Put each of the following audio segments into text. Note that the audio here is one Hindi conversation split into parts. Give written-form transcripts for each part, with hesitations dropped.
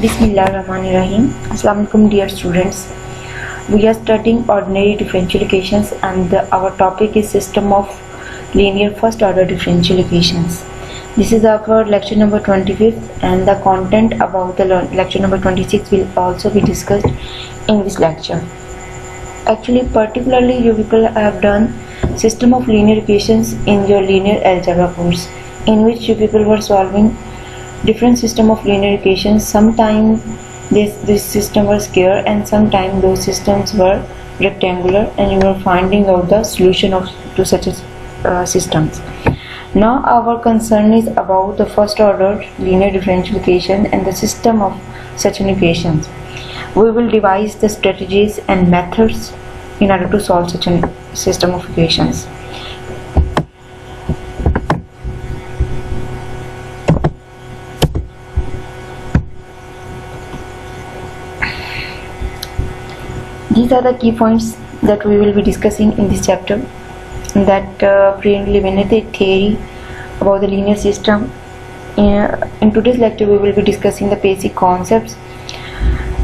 Bismillahirrahmanirrahim. Assalamu alaikum dear students. We are studying ordinary differential equations and our topic is system of linear first order differential equations. This is our lecture number 25 and the content about the lecture number 26 will also be discussed in this lecture. Actually, particularly you people have done system of linear equations in your linear algebra course, in which you people were solving different system of linear equations. Sometimes this system was square and sometimes those systems were rectangular, and you were finding out the solution of to such systems. Now our concern is about the first order linear differential equation and the system of such an equations. We will devise the strategies and methods in order to solve such a system of equations. These are the key points that we will be discussing in this chapter. That preliminary theory about the linear system. In today's lecture, we will be discussing the basic concepts.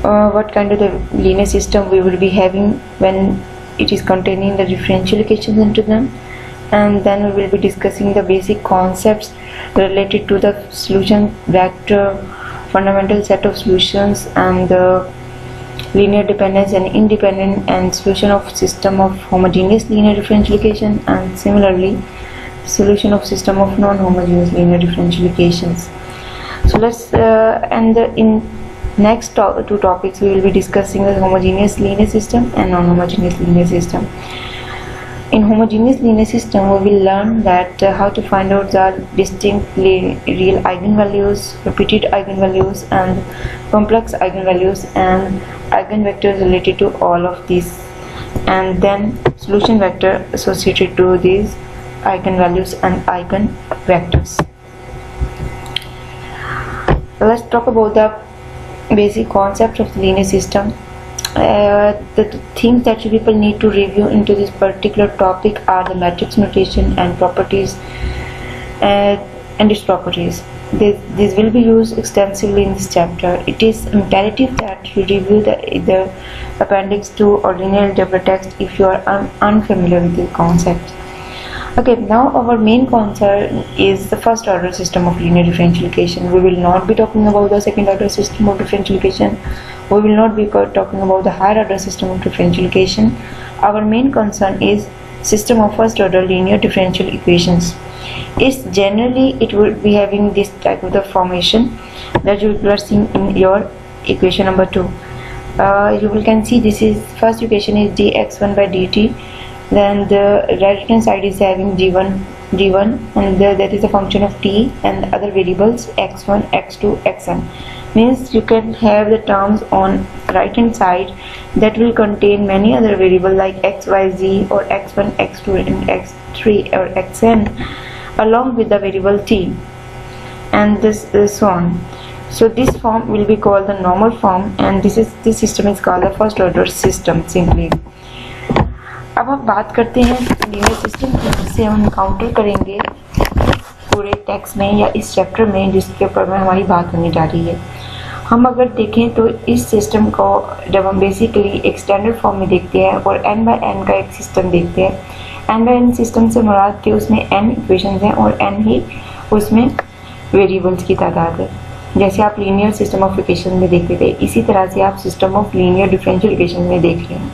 What kind of the linear system we will be having when it is containing the differential equations into them, and then we will be discussing the basic concepts related to the solution vector, fundamental set of solutions, and the linear dependence and independent, and solution of system of homogeneous linear differential equation, and similarly solution of system of non-homogeneous linear differential equations. So let's in next two topics we will be discussing the homogeneous linear system and non-homogeneous linear system. In homogeneous linear system, we will learn that how to find out the distinctly real eigenvalues, repeated eigenvalues, and complex eigenvalues, and eigenvectors related to all of these, and then solution vector associated to these eigenvalues and eigenvectors. Let's talk about the basic concept of the linear system. The things that you people need to review into this particular topic are the matrix notation and properties and its properties. This will be used extensively in this chapter. It is imperative that you review the appendix 2 or linear algebra text if you are unfamiliar with the concepts. Okay, now our main concern is the first order system of linear differential equation. We will not be talking about the second order system of differential equation. We will not be talking about the higher order system of differential equation. Our main concern is system of first order linear differential equations. It will be having this type of the formation that you are seeing in your equation number 2. You will can see this is first equation is dx1 by dt. Then the right hand side is having g1 and that is a function of t, and the other variables x1, x2, xn. Means you can have the terms on right hand side that will contain many other variables like x, y, z, or x1, x2, and x3 or xn along with the variable t, and this so on. So this form will be called the normal form, and this system is called the first order system simply. अब हम बात करते हैं लीनियर सिस्टम की, जिसे हम एनकाउंटर करेंगे पूरे टेक्स्ट में या इस चैप्टर में जिसके ऊपर में हमारी बात होने जा रही है. हम अगर देखें तो इस सिस्टम को जब हम बेसिकली एक स्टैंडर्ड फॉर्म में देखते हैं और n बाय n का एक सिस्टम देखते हैं, n बाय n सिस्टम से मुराद कि उसमें n इक्वेशंस हैं और n ही उसमें वेरिएबल्स की तादाद है. जैसे आप लीनियर सिस्टम ऑफ इक्वेशन में देखते थे, इसी तरह से आप system of linear differential equation में देख रहे हैं.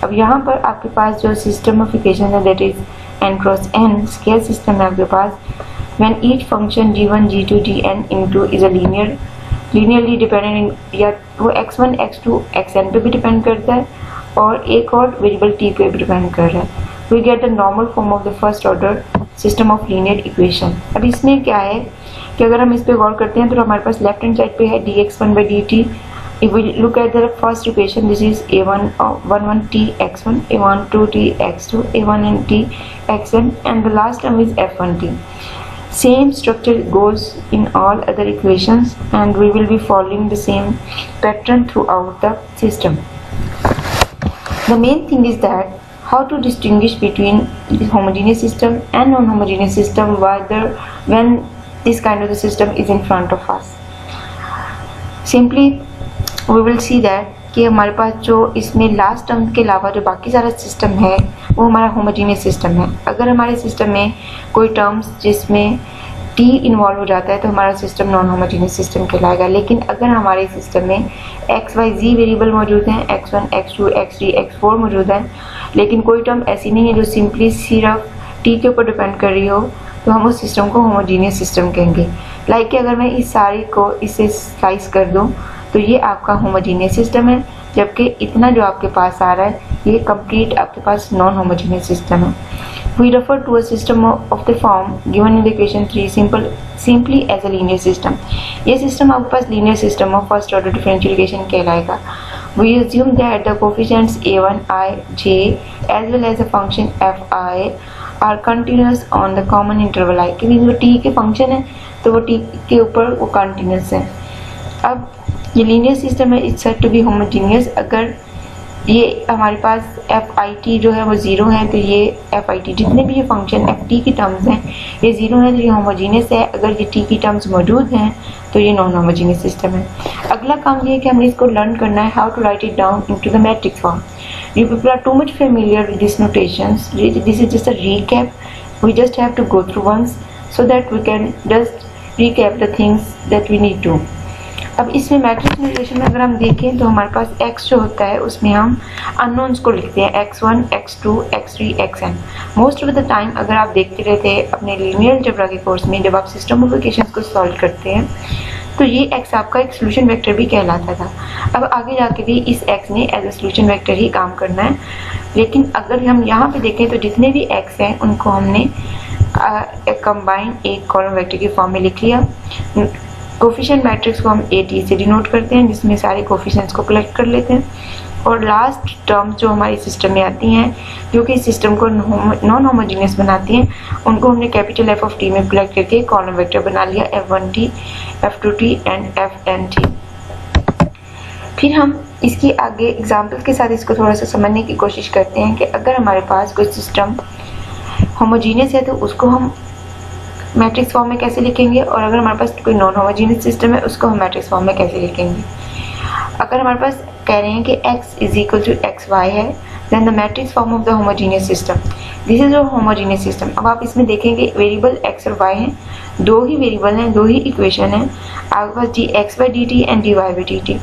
अब यहाँ पर आपके पास जो सिस्टम ऑफ इक्वेशन है that is n cross n scale system है आपके पास. When each function g1 g2 gn into is a linearly dependent, या वो x1 x2 xn पे भी डिपेंड करता है और एक और वेरिएबल t पे भी डिपेंड कर रहा है. We get the normal form of the first order system of linear equation. अब इसमें क्या है कि अगर हम इस पे गौर करते हैं तो हमारे पास लेफ्ट हैंड साइड पे है dx1 by dt. If we look at the first equation, this is a1 t x1, a1 t x2, a1 t xn, and the last term is f1 t. Same structure goes in all other equations, and we will be following the same pattern throughout the system. The main thing is that how to distinguish between the homogeneous system and non-homogeneous system when this kind of the system is in front of us. Simply we will see that कि हमारे पास जो इसमें लास्ट टर्म के अलावा जो बाकी सारा सिस्टम है वो हमारा होमोजीनियस सिस्टम है। अगर हमारे सिस्टम में कोई टर्म्स जिसमें टी इन्वॉल्व हो जाता है तो हमारा सिस्टम नॉन होमोजीनियस सिस्टम कहलाएगा। लेकिन अगर हमारे सिस्टम में एक्स वाई जी वेरिएबल मौजूद हैं, x1 x2 x3 x4 मौजूद हैं, लेकिन कोई टर्म ऐसी नहीं है जो सिंपली सिर्फ टी के ऊपर डिपेंड कर रही हो, तो हम उस सिस्टम को होमोजीनियस सिस्टम कहेंगे। लाइक कि अगर मैं इस सारी को इससे स्लाइस कर दूं तो ये आपका होमोजीनियस सिस्टम है, जबकि इतना जो आपके पास आ रहा है ये कंप्लीट आपके पास नॉन होमोजीनियस सिस्टम है। We refer to a system of the form given in the equation 3 simply as a linear system. ये सिस्टम आपके पास linear system of first order differential equation कहलाएगा। We assume that the coefficients a1, i, j as well as the function fi are continuous on the common interval i। क्योंकि वो t के फंक्शन है तो वो t के ऊपर वो कंटिन्यूस है। अब ये लीनियर सिस्टम है, it's said to be homogeneous. अगर ये हमारे पास एफ आई टी जो है वो ज़ीरो है तो ये एफ आई टी जितने भी ये फंक्शन एफ टी की टर्म्स हैं ये ज़ीरो है तो ये होमोजीनियस है। अगर ये टी की टर्म्स मौजूद हैं तो ये नॉन होमोजीनियस सिस्टम है। अगला काम ये है कि हमें इसको लर्न करना है how to write it down into the matrix form. You people are too much familiar with this notations, this is just a recap, we just have to go through once so that we can just recap the things that we need to. अब इसमें मैट्रिक्स नोटेशन में अगर हम देखें तो हमारे पास x जो होता है उसमें हम अननोन्स को लिखते हैं x1, x2, x3, xn। Most of the time अगर आप देखते रहते हैं अपने लीनियर अलजेब्रा के कोर्स में जब आप सिस्टम ऑफ इक्वेशंस को सॉल्व करते हैं तो ये x आपका एक सोल्यूशन वेक्टर भी कहलाता था। अब आगे जाके भी इस x ने एज ए सोल्यूशन वेक्टर ही काम करना है। लेकिन अगर हम यहाँ पे देखें तो जितने भी x हैं उनको हमने कंबाइन एक कॉलम वेक्टर की फॉर्म में लिख लिया। कोफिशिएंट मैट्रिक्स को हम AT से डिनोट करते हैं जिसमें सारे कोफिशिएंट्स को कलेक्ट कर लेते हैं और लास्ट टर्म जो हमारे सिस्टम में आती हैं जो कि सिस्टम को नॉन होमोजीनियस बनाती हैं उनको हमने कैपिटल F ऑफ T में कलेक्ट करके कॉलम वेक्टर बना लिया F1T, F2T एंड Fnt। फिर हम इसकी आगे एग्जाम्पल के साथ इसको थोड़ा सा समझने की कोशिश करते हैं कि अगर हमारे पास कोई सिस्टम होमोजीनियस है तो उसको हम मैट्रिक्स फॉर्म में कैसे लिखेंगे और अगर हमारे पास कोई नॉन होमोजीनियस सिस्टम है उसको हम मैट्रिक्स फॉर्म में कैसे लिखेंगे। अगर हमारे पास कह रहे हैं कि x is equal to x y है then the matrix form of the homogeneous system, this is a homogeneous system. अब आप इसमें देखेंगे वेरिएबल x और y हैं, दो ही वेरिएबल हैं, दो ही इक्वेशन हैं आपके पास dx/dt एंड dy/dt।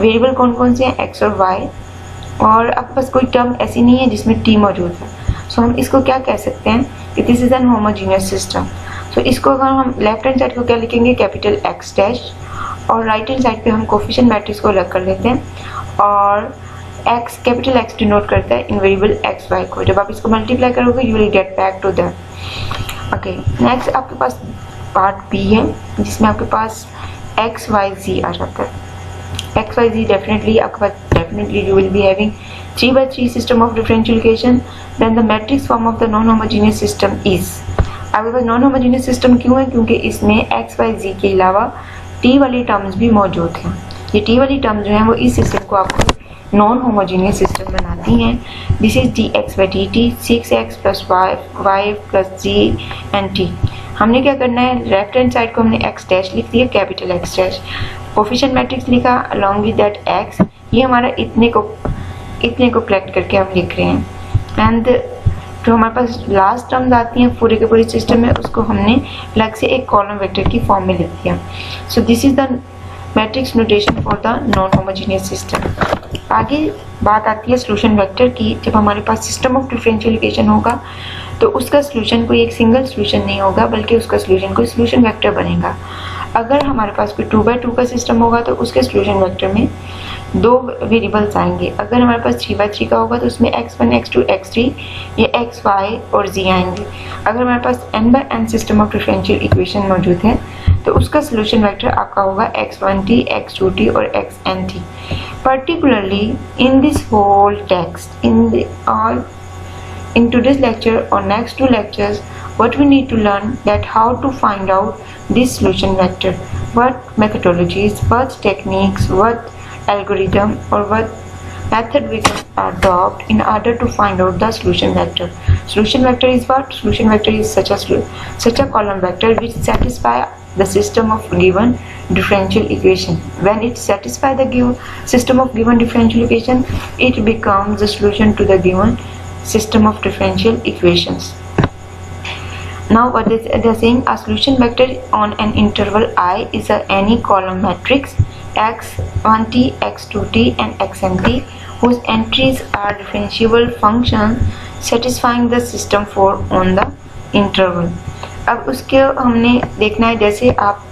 वेरिएबल कौन कौन से हैं x और y और आपके पास कोई टर्म ऐसी नहीं है जिसमें t मौजूद है। सो हम इसको क्या कह सकते हैं कि this is an homogeneous system. So इसको अगर हम लेफ्ट हैंड साइड को क्या लिखेंगे कैपिटल X डैश और राइट हैंड साइड पे हम कोफिशिएंट मैट्रिक्स को अलग कर लेते हैं और x कैपिटल X डिनोट करता है इन वेरिएबल x y को। जब आप इसको मल्टीप्लाई करोगे you will get back to that. Okay, next आपके पास पार्ट B है जिसमें आपके पास x y z आ जाता है। x y z डेफिनेटली आपके पास definitely you will be having 3/3 system of differential equation, then the matrix form of the non-homogeneous system is। आपके पास नॉन होमोजीनियस सिस्टम क्यों है? क्योंकि इसमें x y z के अलावा t वाली टर्म्स भी मौजूद हैं। ये t वाली टर्म जो है वो इस सिस्टम को आपको नॉन होमोजीनियस सिस्टम बनाती हैं। This is dx/dt 6x + y + z and t। हमने क्या करना है लेफ्ट हैंड साइड को हमने x डैश लिख दिया capital X dash, coefficient matrix लिखा अलॉन्ग विद दैट x, ये हमारा इतने को कलेक्ट करके हम लिख रहे हैं एंड जो हमारे पास लास्ट टर्म्स आती हैं पूरे के पूरे सिस्टम में उसको हमने अलग से एक कॉलम वेक्टर की फॉर्म में लिख दिया। So this is the matrix notation for the non homogeneous system. आगे बात आती है सॉल्यूशन वेक्टर की। जब हमारे पास सिस्टम ऑफ डिफरेंशियल इक्वेशन होगा तो उसका सॉल्यूशन कोई एक सिंगल सॉल्यूशन नहीं होगा बल्कि उसका सॉल्यूशन कोई सॉल्यूशन वेक्टर बनेगा। अगर हमारे पास कोई 2x2 का सिस्टम होगा तो उसके सॉल्यूशन वेक्टर में दो वेरिएबल्स आएंगे। अगर हमारे पास 3x3 का होगा तो उसमें x1, x2, x3 ये x, y और z आएंगे। अगर हमारे पास n/n system of differential equation मौजूद है तो उसका सॉल्यूशन वेक्टर आपका होगा x1t, x2t और xnt। Particularly in this whole text in today's lecture or next two lectures, what we need to learn that how to find out this solution vector, what methodologies, what techniques, what algorithm or what method we can adopt in order to find out the solution vector. Solution vector is what? Solution vector is such a column vector which satisfy the system of given differential equation. When it satisfies the given system of given differential equation, it becomes the solution to the given system of differential equations. Now what they're saying, a solution vector on an interval I is any column matrix x1t, x2t and xmt whose entries are differentiable functions satisfying the system for on the interval. अब उसके हमने देखना है, जैसे आप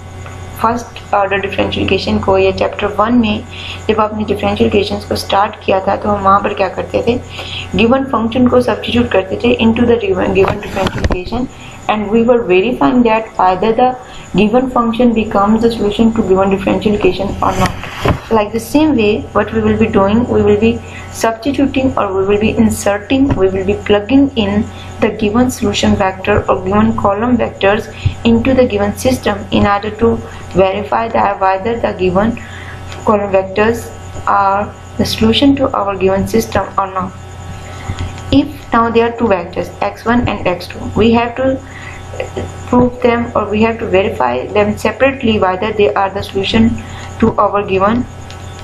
फर्स्ट ऑर्डर डिफरेंशियल इक्वेशन को या चैप्टर 1 में जब आपने डिफरेंशियल इक्वेशंस को स्टार्ट किया था तो हम वहाँ पर क्या करते थे, गिवन फंक्शन को सब्स्टिट्यूट करते थे into the given differential equation and we were verifying that either the given function becomes the solution to given differential equation or not. Like the same way, what we will be doing, we will be substituting or we will be inserting, we will be plugging in the given solution vector or given column vectors into the given system in order to verify that whether the given column vectors are the solution to our given system or not. If now there are two vectors x1 and x2, we have to prove them or we have to verify them separately whether they are the solution to our given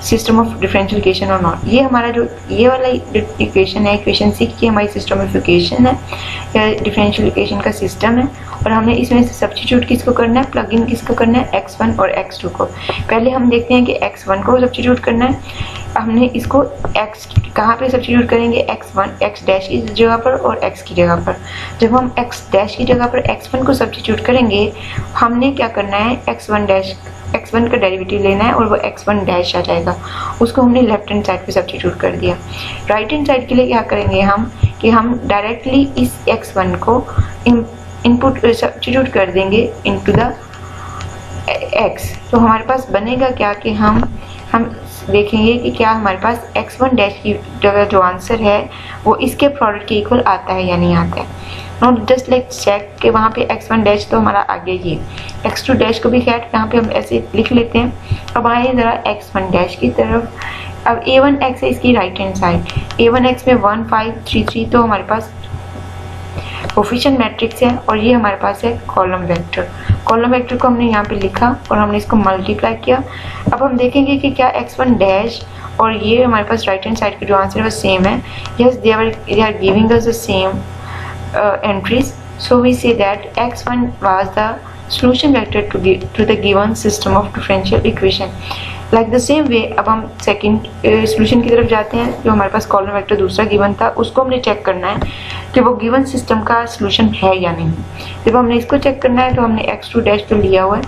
system of differential equation or not. ये हमारा जो ये वाला इक्वेशन है, इक्वेशन 6 की हमारी सिस्टम ऑफ इक्वेशन है या डिफरेंशियल इक्वेशन का सिस्टम है और हमने इसमें से सब्स्टिट्यूट किसको करना है, प्लग इन किसको करना है, x1 और x2 को. पहले हम देखते हैं कि x1 को सब्स्टिट्यूट करना है. हमने इसको x कहाँ पे सब्स्टिट्यूट करेंगे, x डैश की जगह पर और x की जगह पर. जब हम x डैश की जगह पर x1 को सब्स्टिट्यूट करेंगे, हमने क्या करना है, x1 का डेरिवेटिव लेना है और वो x1 डैश आ जाएगा. उसको हमने लेफ्ट हैंड साइड पे सब्स्टिट्यूट कर दिया. राइट हैंड साइड के लिए क्या करेंगे हम कि हम डायरेक्टली इस x1 को इनपुट सब्स्टिट्यूट कर देंगे इनटू द x. तो हमारे पास बनेगा क्या कि हम देखेंगे कि क्या हमारे पास x1 डैश की जगह जो आंसर है वो इसके प्रोडक्ट के इक्वल आता है या नहीं आता है. नॉट जस्ट लाइक चेक कि वहाँ पे x1 डैश तो हमारा आ गया, ये x2 डैश को भी खैर यहाँ पे हम ऐसे लिख लेते हैं. अब आए ज़रा x1 डैश की तरफ. अब a1x है इसकी राइट हैंड साइड. a1x में 1 5 3 3 तो हमारे पास कोफिशिएंट मैट्रिक्स है और ये हमारे पास है कॉलम वेक्टर. कॉलम वेक्टर को हमने यहाँ पे लिखा और हमने इसको मल्टीप्लाई किया. अब हम देखेंगे कि क्या x1 डैश और ये हमारे पास राइट हैंड साइड का जो आंसर है वो सेम है. Yes, they are giving us the same entries, so we say that x1 was the solution vector to the given system of differential equation. Like the same way, अब हम सेकंड सॉल्यूशन की तरफ जाते हैं. जो हमारे पास कॉलम वेक्टर दूसरा गिवन था उसको हमने चेक करना है कि वो गिवन सिस्टम का सॉल्यूशन है या नहीं. जब हमने इसको चेक करना है तो हमने x2 डैश तो लिया हुआ है.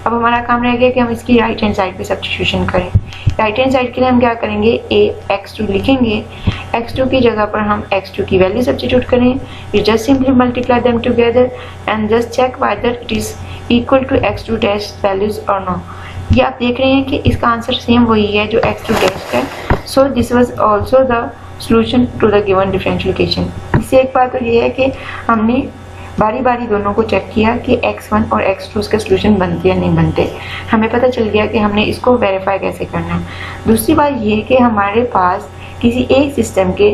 अब हमारा काम रह गया कि हम इसकी राइट हैंड साइड पे सब्स्टिट्यूशन करें. राइट हैंड साइड के लिए हम क्या करेंगे, x2 लिखेंगे. x2 की जगह पर हम x2 की वैल्यू सब्स्टिट्यूट करें. You just simply multiply them together and just check whether it is equal to x2 dash values और नो. ये आप देख रहे हैं कि इसका आंसर सेम वही है जो x2 डैश है. So this was also the solution to the given differential equation. इससे एक बात तो ये है कि हमने बारी बारी दोनों को चेक किया कि x1 और x2 उसके सॉल्यूशन बनते या नहीं बनते. हमें पता चल गया कि हमने इसको वेरीफाई कैसे करना है. दूसरी बात ये कि हमारे पास किसी एक सिस्टम के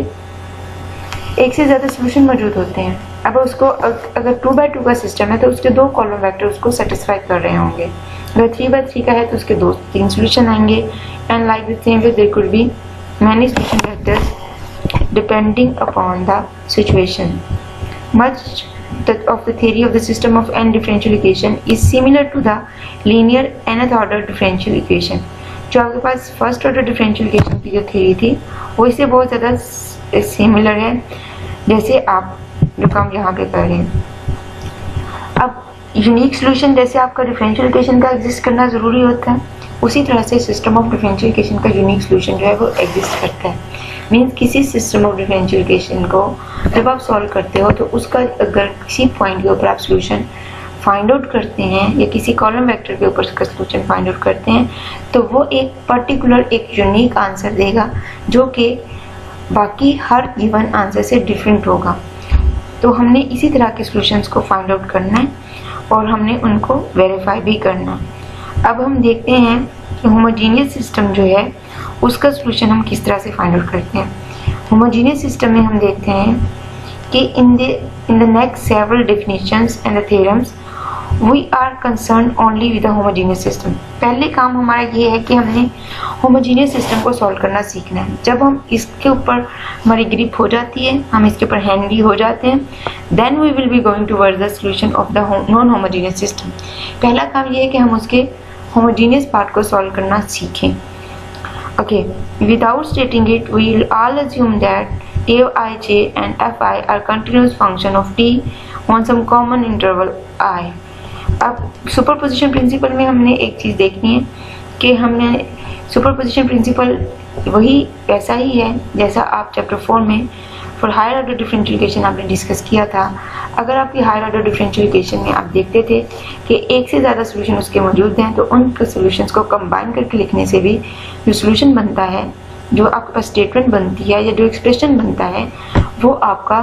एक से ज़्यादा सॉल्यूशन मौजूद होते हैं. अब उसको अगर 2x2 का सिस्टम है तो उसके दो कॉलम वेक्टर उसको सेटिस्फाई कर रहे होंगे. अगर 3x3 का है तो उसके 3 सॉल्यूशन आएंगे. And like the same way there could be many solution vectors depending upon the situation. Much of the theory of the system of n differential equation is similar to the linear nth order differential equation. जो आपके पास फर्स्ट ऑर्डर डिफरेंशियल इक्वेशन की जो थ्योरी थी वो इससे बहुत ज़्यादा सिमिलर है जैसे आप जो काम यहाँ पे कर रहे हैं. अब यूनिक सॉल्यूशन जैसे आपका डिफरेंशियल इक्वेशन का एग्जिस्ट करना ज़रूरी होता है, उसी तरह से सिस्टम ऑफ डिफरेंशियल इक्वेशन का यूनिक सॉल्यूशन जो है वो एग्जिस्ट करता है. मीन्स किसी सिस्टम ऑफ डिफरेंशियल इक्वेशन को जब आप सॉल्व करते हो तो उसका अगर किसी पॉइंट के ऊपर आप सॉल्यूशन फाइंड आउट करते हैं या किसी कॉलम वेक्टर के ऊपर उसका सॉल्यूशन फाइंड आउट करते हैं तो वो एक पर्टिकुलर एक यूनिक आंसर देगा जो कि बाकी हर गिवन आंसर से डिफरेंट होगा. तो हमने इसी तरह के सॉल्यूशंस को फाइंड आउट करना है और हमने उनको वेरीफाई भी करना है. अब हम देखते हैं कि होमोजीनियस सिस्टम जो है उसका सॉल्यूशन हम किस तरह से फाइंड आउट करते हैं. होमोजीनियस सिस्टम में हम देखते हैं कि in the next several definitions and the theorems we are concern only with homogeneous system. पहले काम हमारा ये है कि हमने होमोजीनियस सिस्टम को सॉल्व करना सीखना है। जब हम इसके ऊपर हमारी ग्रिप हो जाती है, हम इसके ऊपर हैंडी हो जाते हैं, then we will be going towards the solution of the non homogeneous system. पहला काम ये है कि हम उसके होमोजीनियस पार्ट को सॉल्व करना सीखें। Okay, without stating it we will all assume that Aij and Fi are continuous function of t on some common interval I। अब सुपरपोजिशन प्रिंसिपल में हमने एक चीज़ देखनी है कि हमने सुपरपोजिशन प्रिंसिपल वही ऐसा ही है जैसा आप चैप्टर 4 में फॉर हायर ऑर्डर डिफरेंशिएशन आपने डिस्कस किया था। अगर आपकी हायर ऑर्डर डिफरेंशिएशन में आप देखते थे कि एक से ज़्यादा सोल्यूशन उसके मौजूद हैं, तो उन सोल्यूशंस को कंबाइन करके लिखने से भी जो सोल्यूशन बनता है, जो आपके पास स्टेटमेंट बनती है या जो एक्सप्रेशन बनता है, वो आपका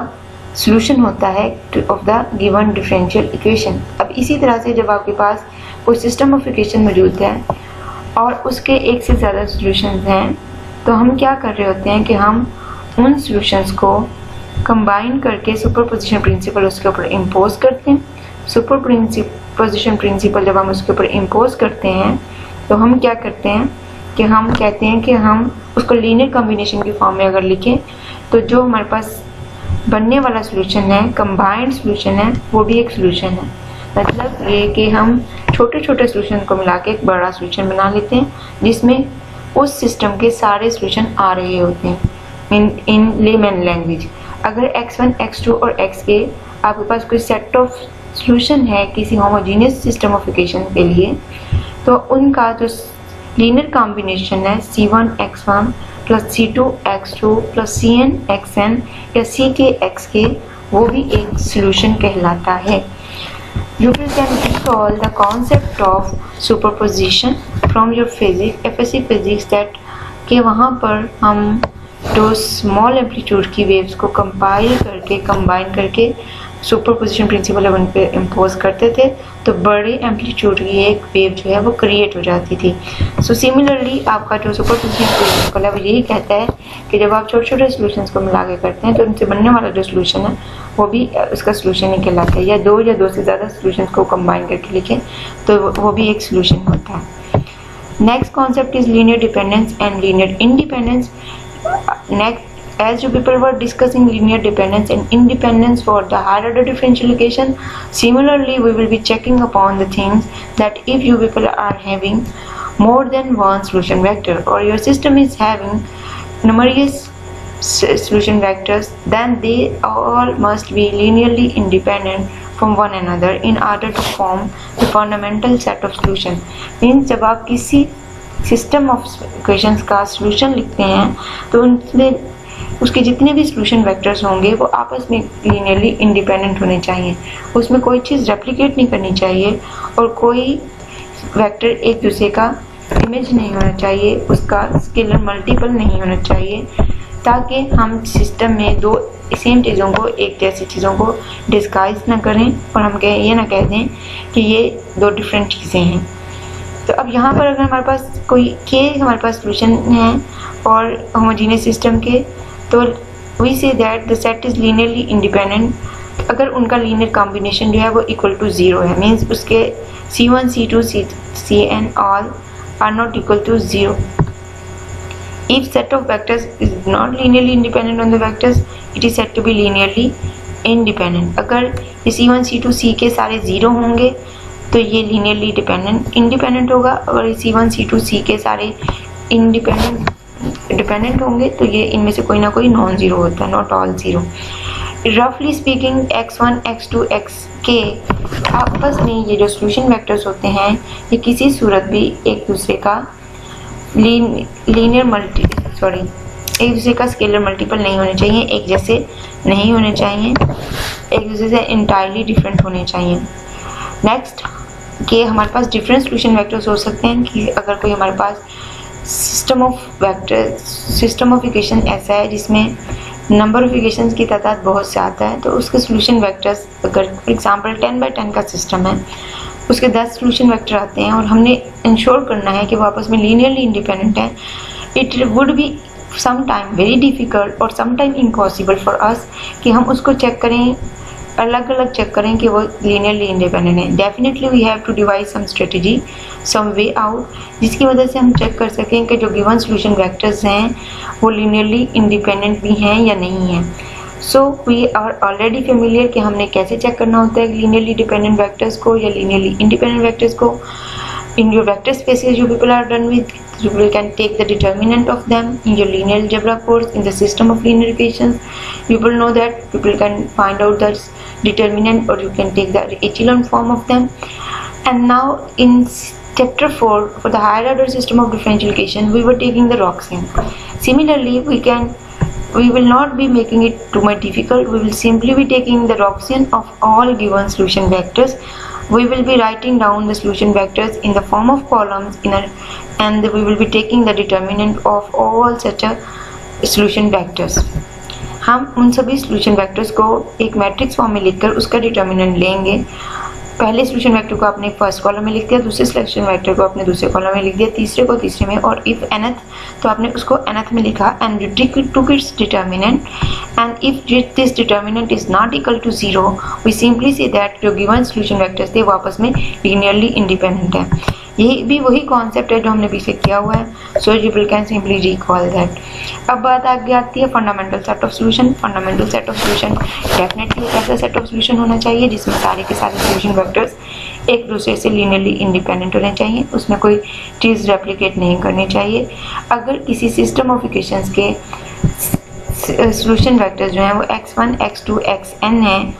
सॉल्यूशन होता है of the given differential equation. अब इसी तरह से जब आपके पास कोई सिस्टम ऑफ इक्वेशन मौजूद है और उसके एक से ज़्यादा सॉल्यूशंस हैं, तो हम क्या कर रहे होते हैं कि हम उन सॉल्यूशंस को कंबाइन करके सुपरपोजिशन प्रिंसिपल उसके ऊपर इम्पोज करते हैं। सुपरपोजिशन प्रिंसिपल जब हम उसके ऊपर इम्पोज करते हैं तो हम क्या करते हैं कि हम कहते हैं कि हम उसको लीनियर कॉम्बिनेशन की फॉर्म में अगर लिखें तो जो हमारे पास बनने वाला सॉल्यूशन है, कंबाइंड सॉल्यूशन है, वो भी एक सॉल्यूशन है। मतलब ये कि हम छोटे छोटे सॉल्यूशन को मिला के एक बड़ा सॉल्यूशन बना लेते हैं जिसमें उस सिस्टम के सारे सॉल्यूशन आ रहे होते हैं इन लेमैन लैंग्वेज। अगर x1, x2 और xk आपके पास कोई सेट ऑफ सॉल्यूशन है किसी होमोजीनियस सिस्टम ऑफ इक्वेशन के लिए, तो उनका जो लीनियर कॉम्बिनेशन है C1x1 plus C2x2 plus Cn या Ck वो भी एक सॉल्यूशन कहलाता है। You can recall the concept of superposition from your physics, FSC physics, that कि वहाँ पर हम दो स्मॉल एम्पलीट्यूड की वेव्स को कंपाइल करके कंबाइन करके सुपरपोजिशन प्रिंसिपल उन पे इम्पोज करते थे, तो बड़े एम्पलीट्यूड की एक वेव जो है वो क्रिएट हो जाती थी। सो सिमिलरली आपका जो सुपरपोजिशन प्रिंसिपल है वो यही कहता है कि जब आप छोटे छोटे सॉल्यूशंस को मिला के करते हैं तो उनसे बनने वाला जो सॉल्यूशन है वो भी उसका सॉल्यूशन ही कहलाता है। या दो से ज़्यादा सॉल्यूशंस को कंबाइन करके लिखें तो वो भी एक सॉल्यूशन होता है। Next concept is linear dependence and linear independence. Next, as you people were discussing linear dependence and independence for the higher order differential equation, similarly we will be checking upon the things that if you people are having more than one solution vector or your system is having numerous solution vectors, then they all must be linearly independent from one another in order to form the fundamental set of solution। Means जब आप किसी सिस्टम ऑफ इक्वेशंस का सॉल्यूशन लिखते हैं तो उनमें उसके जितने भी सॉल्यूशन वेक्टर्स होंगे वो आपस में लीनियरली इंडिपेंडेंट होने चाहिए। उसमें कोई चीज़ रेप्लिकेट नहीं करनी चाहिए और कोई वेक्टर एक दूसरे का इमेज नहीं होना चाहिए, उसका स्केलर मल्टीपल नहीं होना चाहिए, ताकि हम सिस्टम में दो सेम चीज़ों को, एक जैसी चीज़ों को डिस्गाइज ना करें और हम ये ना कह दें कि ये दो डिफरेंट चीज़ें हैं। तो अब यहाँ पर अगर हमारे पास कोई के हमारे पास सॉल्यूशन है और होमोजीनियस सिस्टम के, तो we say that the set is linearly independent अगर उनका लीनियर कॉम्बिनेशन जो है वो इक्वल टू 0 है। मीन्स उसके C1, C2, Cn all are not equal to 0। If set of vectors is not linearly independent on the vectors, it is said to be linearly independent। अगर ये C1, C2, C के सारे 0 होंगे तो ये लीनियरली इंडिपेंडेंट होगा। अगर C1, C2, C के सारे डिपेंडेंट होंगे तो ये इनमें से कोई ना कोई नॉन ज़ीरो होता है, नॉट ऑल ज़ीरो। रफली स्पीकिंग x1, x2, xk आपस में ये जो सॉल्यूशन वेक्टर्स होते हैं ये किसी सूरत भी एक दूसरे का एक दूसरे का स्केलर मल्टीपल नहीं होने चाहिए, एक जैसे नहीं होने चाहिए, एक दूसरे से इंटायरली डिफरेंट होने चाहिए। नेक्स्ट कि हमारे पास डिफरेंट सॉल्यूशन वेक्टर्स हो सकते हैं कि अगर कोई हमारे पास सिस्टम ऑफ इक्वेशन ऐसा है जिसमें नंबर ऑफ इक्वेशंस की तादाद बहुत ज़्यादा है, तो उसके सॉल्यूशन वेक्टर्स अगर फॉर एग्जांपल 10x10 का सिस्टम है, उसके 10 सॉल्यूशन वेक्टर आते हैं और हमने इंश्योर करना है कि वो आपस में लीनियरली इंडिपेंडेंट है। It would be some time very difficult और some time impossible for us कि हम उसको चेक करें अलग अलग चेक करें कि वो लीनियरली इंडिपेंडेंट है। Definitely we have to devise some strategy, some way out, जिसकी वजह से हम चेक कर सकें कि जो गिवन सॉल्यूशन वेक्टर्स हैं वो लीनियरली इंडिपेंडेंट भी हैं या नहीं हैं। So we are already familiar कि हमने कैसे चेक करना होता है लीनियरली डिपेंडेंट वेक्टर्स को या लीनियरली इंडिपेंडेंट वेक्टर्स को। In your vector spaces you people are done with, you people can take the determinant of them. In your linear algebra course, in the system of linear equations, you people know that people can find out the determinant, or you can take the echelon form of them. And now in chapter 4 for the higher order system of differential equation, we were taking the Roxian. Similarly, we will not be making it too much difficult. We will simply be taking the Roxian of all given solution vectors. We will be writing down the solution vectors in the form of columns and we will be taking the determinant of all such a solution vectors. हम उन सभी solution vectors को एक मैट्रिक्स फॉर्म में लिखकर उसका डिटर्मिनेंट लेंगे। पहले solution vector को आपने फर्स्ट कॉलम में लिख दिया, दूसरे solution vector को आपने दूसरे कॉलम में लिख दिया, तीसरे को तीसरे में, और if nth तो आपने उसको nth में लिखा and you took its determinant, and if this determinant is not equal to 0, we simply say that जो given solution vectors थे वो आपस में linearly independent है। ये भी वही कॉन्सेप्ट है जो हमने पीछे किया हुआ है, so you can simply recall that। अब बात आगे आती है fundamental set of solution. Fundamental set of solution definitely एक ऐसा सेट ऑफ सॉल्यूशन होना चाहिए जिसमें सारे के सारे सॉल्यूशन वेक्टर्स एक दूसरे से लीनियरली इंडिपेंडेंट होने चाहिए, उसमें कोई चीज़ रेप्लिकेट नहीं करनी चाहिए। अगर किसी सिस्टम ऑफ इक्वेशंस के सॉल्यूशन वेक्टर्स जो हैं वो x1, x2, xn हैं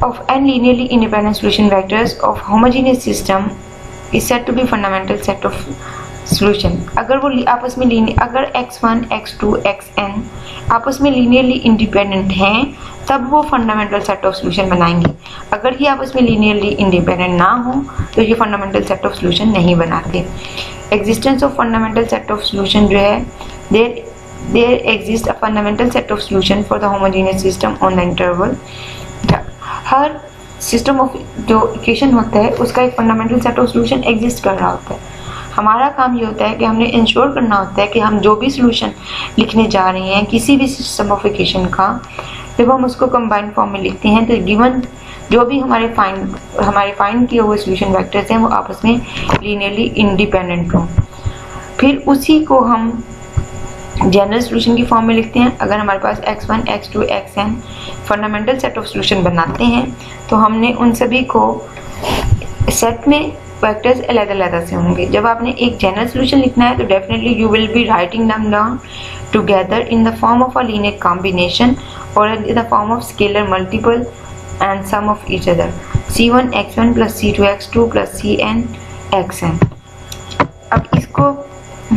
of n linearly independent solution vectors of homogeneous system is said to be fundamental set of solution। अगर वो आपस में अगर x1, x2, xn आपस में linearly independent हैं तब वो fundamental set of solution बनाएंगे। अगर ये आपस में linearly independent ना हो तो ये fundamental set of solution नहीं बनाते। Existence of fundamental set of solution जो है there exists a fundamental set of solution for the homogeneous system on the interval। Her system of जो इक्वेशन होता है उसका एक fundamental set of solution exist कर रहा होता है। हमारा काम ये होता है कि हमने इंश्योर करना होता है कि हम जो भी सॉल्यूशन लिखने जा रहे हैं किसी भी सिस्टम ऑफ इक्वेशन का, जब हम उसको कंबाइंड फॉर्म में लिखते हैं तो गिवन जो भी हमारे फाइंड किए हुए सॉल्यूशन वेक्टर्स हैं वो आपस में लीनियरली इंडिपेंडेंट हों। फिर उसी को हम जनरल सॉल्यूशन की फॉर्म में लिखते हैं। अगर हमारे पास x1, x2, xn fundamental set of solution बनाते हैं तो हमने उन सभी को सेट में वेक्टर्स अलग-अलग से होंगे। जब आपने एक जनरल सॉल्यूशन लिखना है तो definitely you will be writing them down together in the form of a linear combination और in the form of scalar multiple and sum of each other, c1 x1 plus c2 x2 plus cn xn। अब इसको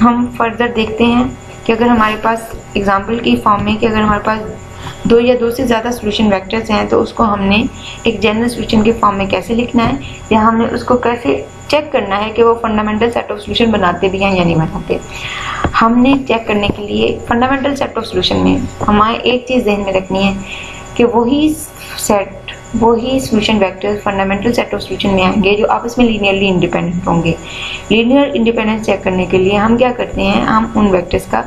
हम फर्दर देखते हैं कि अगर हमारे पास एग्जाम्पल की फॉर्म में कि अगर हमारे पास दो या दो से ज़्यादा सॉल्यूशन वेक्टर्स हैं तो उसको हमने एक जनरल सॉल्यूशन के फॉर्म में कैसे लिखना है या हमने उसको कैसे चेक करना है कि वो फंडामेंटल सेट ऑफ सॉल्यूशन बनाते भी हैं या नहीं बनाते। हमने चेक करने के लिए फंडामेंटल सेट ऑफ सॉल्यूशन में हमारे एक चीज़ ध्यान में रखनी है कि वही solution vectors fundamental set of solution में आएंगे जो आपस में लीनियरली इंडिपेंडेंट होंगे। लीनियर इंडिपेंडेंस चेक करने के लिए हम क्या करते हैं, हम उन वेक्टर्स का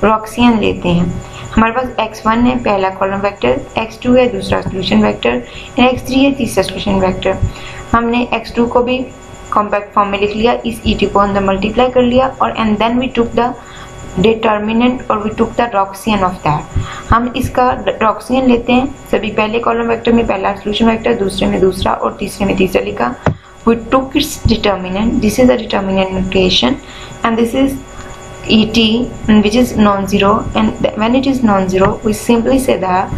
रॉक्सियन लेते हैं। हमारे पास x1 है पहला कॉलम वेक्टर, x2 है दूसरा सॉल्यूशन वेक्टर, x3 है तीसरा सॉल्यूशन वेक्टर। हमने x2 को भी कॉम्पैक्ट फॉर्म में लिख लिया, इस ET को अंदर मल्टीप्लाई कर लिया और and then we took the determinant और we took the Wronskian of that. हम इसका रॉक्सियन लेते हैं, सभी पहले कॉलम वेक्टर में पहला सॉल्यूशन वेक्टर, दूसरे में दूसरा और तीसरे में तीसरा लिखा। We took its determinant, this is the determinant notation and this is ET which is non-zero, and when it is non-zero we simply say that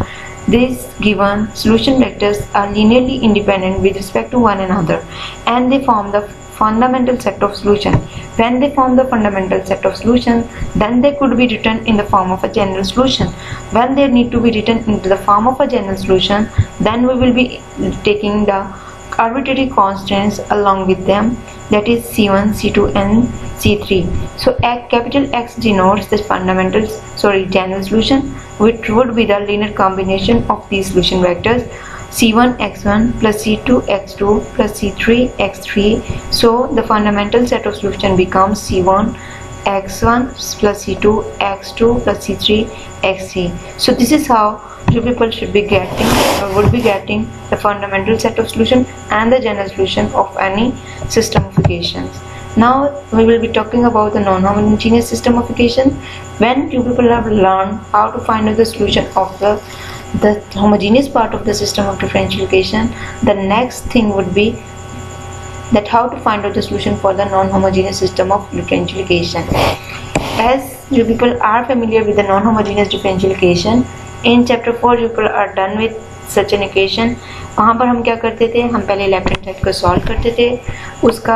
these given solution vectors are linearly independent with respect to one another and they form the fundamental set of solution. When they form the fundamental set of solution, then they could be written in the form of a general solution. When they need to be written into the form of a general solution, then we will be taking the arbitrary constants along with them, that is C1, C2 and C3. So capital X denotes the general solution, which would be the linear combination of these solution vectors C1 x1 plus C2 x2 plus C3 x3. So the fundamental set of solution becomes C1 x1 plus C2 x2 plus C3 x3. So this is how you people should be getting or would be getting the fundamental set of solution and the general solution of any system of equations. Now we will be talking about the non-homogeneous system of equation. When you people have learned how to find out the solution of the homogeneous part of the system of differential equation, the next thing would be that how to find out the solution for the non-homogeneous system of differential equation. As you people are familiar with the non-homogeneous differential equation, in chapter 4 you people are done with such an equation. वहाँ पर हम क्या करते थे, हम पहले लेफ्ट हैंड साइड को सॉल्व करते थे, उसका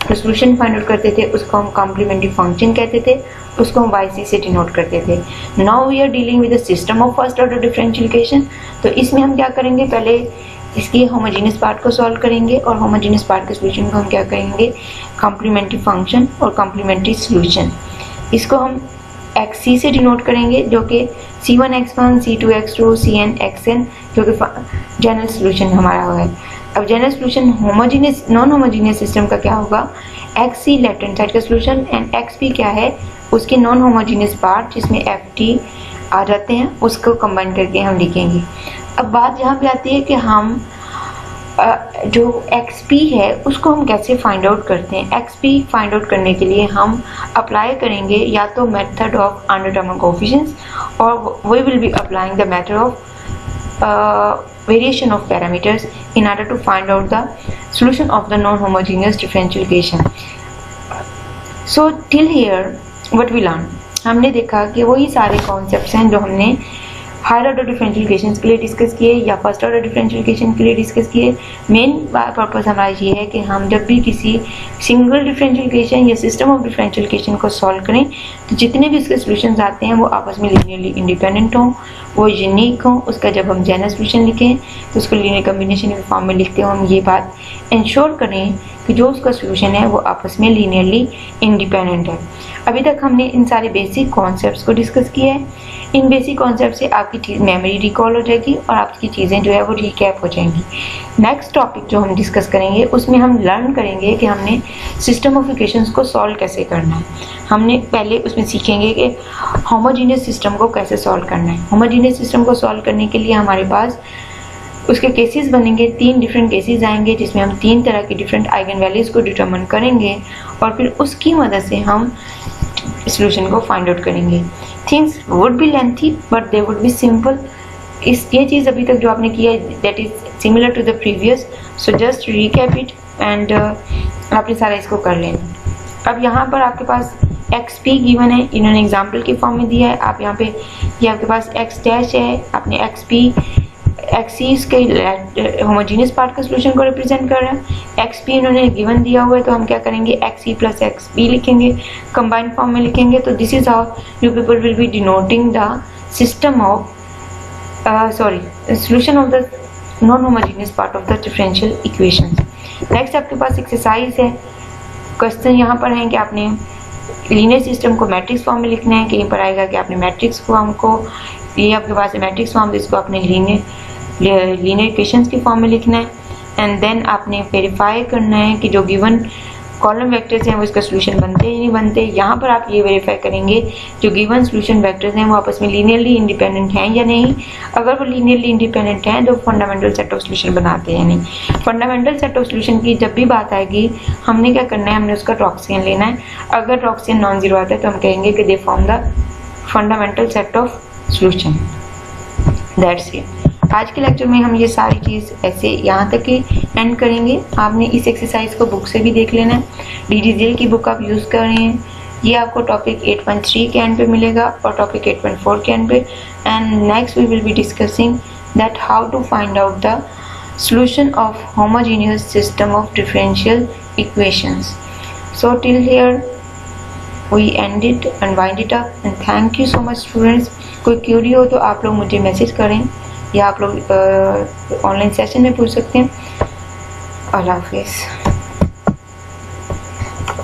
सोल्यूशन फाइंड आउट करते थे, उसको हम कॉम्प्लीमेंट्री फंक्शन कहते थे, उसको हम YC से डिनोट करते थे. Now we are dealing with the system of first order differential equation. तो इसमें हम क्या करेंगे, पहले इसकी होमोजेनियस पार्ट को सॉल्व करेंगे और होमोजेनियस पार्ट के सोल्यूशन को हम क्या करेंगे, कॉम्प्लीमेंट्री फंक्शन और कॉम्प्लीमेंट्री सोल्यूशन. इसको हम XC से डिनोट करेंगे जो कि C1x1 C2x2 Cnxn जो कि जनरल सोल्यूशन हमारा है. अब general solution homogeneous non homogeneous system का क्या होगा, XC लेफ्ट हैंड साइड का सोल्यूशन एंड XP क्या है, उसके नॉन होमोजेनियस पार्ट जिसमें FT आ जाते हैं, उसको कंबाइन करके हम लिखेंगे. अब बात यहाँ पे आती है कि हम जो XP है उसको हम कैसे फाइंड आउट करते हैं. XP फाइंड आउट करने के लिए हम अप्लाई करेंगे या तो मेथड ऑफ अनडिटरमाइंड कोएफिशिएंट्स और we will be applying the method of variation of parameters in order to find out the solution of the non-homogeneous differential equation. So till here what we learned, हमने देखा कि वही सारे कॉन्सेप्ट्स हैं जो हमने हायर ऑर्डर डिफरेंशियल इक्वेशंस के लिए डिस्कस किए या फर्स्ट ऑर्डर डिफरेंशियल इक्वेशन के लिए डिस्कस किए. मेन पर्पस हमारा ये है कि हम जब भी किसी सिंगल डिफरेंशियल इक्वेशन या सिस्टम ऑफ डिफरेंशियल इक्वेशन को सॉल्व करें तो जितने भी उसके सॉल्यूशंस आते हैं वो आपस में लीनियरली इंडिपेंडेंट हों, वो यूनिक हों. उसका जब हम जनरल सॉल्यूशन लिखें तो उसको लीनियर कम्बिनेशन के फॉर्म में लिखते हो, हम ये बात इंश्योर करें कि जो उसका सॉल्यूशन है वो आपस में लीनियरली इंडिपेंडेंट है. अभी तक हमने इन सारे बेसिक कॉन्सेप्ट्स को डिस्कस किया है. इन बेसिक कॉन्सेप्ट से आपकी मेमोरी रिकॉल हो जाएगी और आपकी चीज़ें जो है वो रिकैप हो जाएंगी. नेक्स्ट टॉपिक जो हम डिस्कस करेंगे उसमें हम लर्न करेंगे कि हमने सिस्टम ऑफ इक्वेशंस को सॉल्व कैसे करना है. हमने पहले उसमें सीखेंगे कि होमोजेनियस सिस्टम को कैसे सॉल्व करना है. होमोजेनियस सिस्टम को सॉल्व करने के लिए हमारे पास उसके केसेस बनेंगे, 3 डिफरेंट केसेस आएंगे जिसमें हम 3 तरह की डिफरेंट आइगन वैल्यूज़ को डिटरमिन करेंगे और फिर उसकी मदद से हम सॉल्यूशन को फाइंड आउट करेंगे. Things would be lengthy but they would be simple. ये चीज़ अभी तक जो आपने किया है that is similar to the previous, so just recap it and आपने सारा इसको कर लेना. अब यहाँ पर आपके पास XP गिवन है, इन्होंने एग्जाम्पल के फॉर्म में दिया है. आप यहाँ पे ये आपके पास X डैश है, आपने XC इसके होमोजेनियस पार्ट का सॉल्यूशन को रिप्रेजेंट कर रहा है. XP इन्होंने गिवन दिया हुआ है तो हम क्या करेंगे, XC प्लस XP लिखेंगे, कंबाइंड फॉर्म में लिखेंगे. तो this is how you people will be denoting the system of solution of the non homogeneous part of the differential equation. Next आपके पास एक्सरसाइज है. क्वेश्चन यहाँ पर है कि आपने लीनियर सिस्टम को मैट्रिक्स फॉर्म में लिखना है. कहीं पर आएगा कि आपने मैट्रिक्स फॉर्म को, ये आपके पास है मैट्रिक्स फॉर्म, इसको आपने लीनियर इक्वेशंस की फॉर्म में लिखना है. एंड देन आपने वेरीफाई करना है कि जो गिवन कॉलम वेक्टर्स हैं वो इसका सॉल्यूशन बनते हैं या नहीं बनते. यहाँ पर आप ये वेरीफाई करेंगे जो गिवन सॉल्यूशन वेक्टर्स हैं वो आपस में लीनियरली इंडिपेंडेंट हैं या नहीं. अगर वो लीनियरली इंडिपेंडेंट हैं तो फंडामेंटल सेट ऑफ सॉल्यूशन बनाते हैं या नहीं. फंडामेंटल सेट ऑफ सॉल्यूशन की जब भी बात आएगी हमने क्या करना है, हमने उसका टॉक्सियन लेना है. अगर टॉक्सियन नॉन जीरो आता है तो हम कहेंगे कि they form the fundamental set of solution. That's it. आज के लेक्चर में हम ये सारी चीज़ ऐसे यहाँ तक ही एंड करेंगे. आपने इस एक्सरसाइज को बुक से भी देख लेना है. DDGL की बुक आप यूज़ कर रहे हैं. ये आपको टॉपिक 8.3 के एंड पे मिलेगा और टॉपिक 8.4 के एंड पे. And next we will be discussing that how to find out the solution of homogeneous system of differential equations. So till here we end it and wind it up, and thank you so much students. कोई क्यूरी हो तो आप लोग मुझे मैसेज करें या आप लोग ऑनलाइन सेशन में पूछ सकते हैं. अल्लाह हाफिज़.